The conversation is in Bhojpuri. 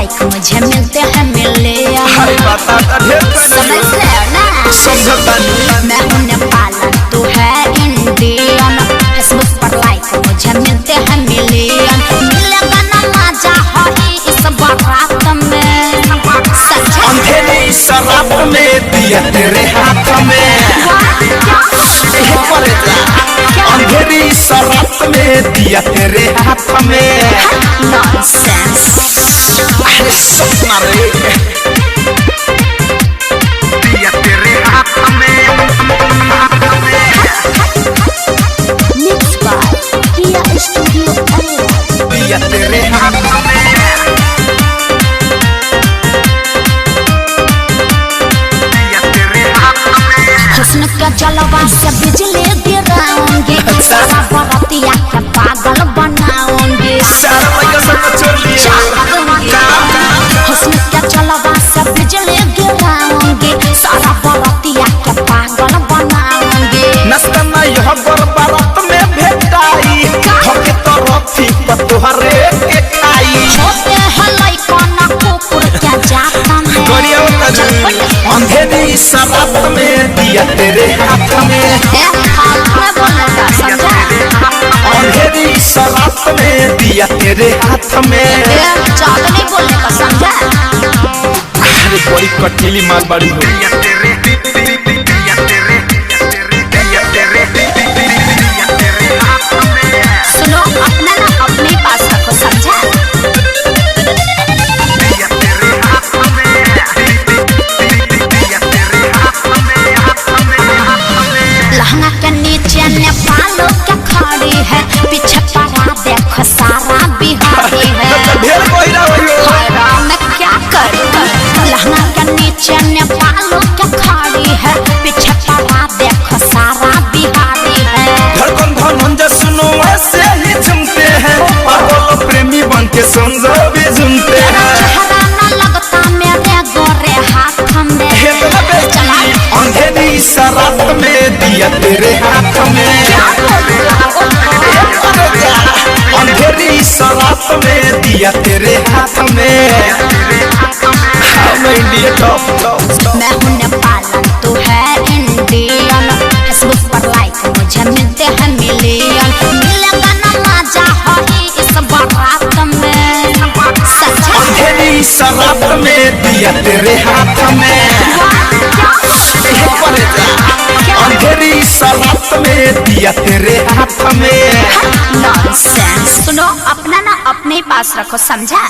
लाइक मुझे मिलते हैं मिलियन। समझ ले ना मैं हूँ नेपाल तू है इंडियन। फेसबुक पर लाइक मुझे मिलते हैं मिलियन। मिलेगा ना मजा है इस बारात में। अंधेरी शराब में दिया तेरे हाथ में। अंधेरी शराब में दिया तेरे हाथ में। नॉनसेंस। अरे सपना रे दिया तेरे हाथ में। मिक्स बाय किया स्टूडियो दिया तेरे हाथ में। हुस्न का जलवा से बिजली गिराऊंगी। सारा बरातिया के पागल बनाऊंगी। हुस्न का जलवा से बिजली गिराऊंगी। सारा बरातिया के पागल बनाऊंगी। नस्तना यह बरात में भेटाई होके तो रथी पतोहरे के खाई। छोटे हलाई कोना कुकुर क्या जाता है। अंधेरी शराब में दिया तेरे हाथ में। अंधेरी शराब में दिया तेरे हाथ में। ज्यादा नहीं बोलने का समझा। अरे बड़ी कटीली माल बड़ी हो। सुनो अपना ना अपने पास रखो समझा। लहंगा के नीचे नेपाल क्या खड़ी है। पीछे पड़ा देखो सारा बिहारी है। मैं क्या करूं। लहंगा के नीचे नेपाल क्या खड़ी है। पीछे पड़ा देखो सारा बिहारी है। धड़कन धनंजय सुनो ऐसे ही झूमते हैं। पागल प्रेमी बन के समझो भी झूमते हैं। चेहरा न लगता मेरे गोरे हाथ में। अंधेरी शराब में दिया तेरे हाथ में। अंधेरी शराब में दिया तेरे हाथ में। मैं हूँ नेपाल तू है इंडियन। फेसबुक पर लाइक मुझे मिलते हैं मिलियन। मिलेगा ना मजा है इस बारात में। अंधेरी शराब में दिया तेरे हाथ में। अंधेरी शराब में दिया तेरे हाथ में। नॉनसेंस। सुनो अपना ना अपने पास रखो समझा।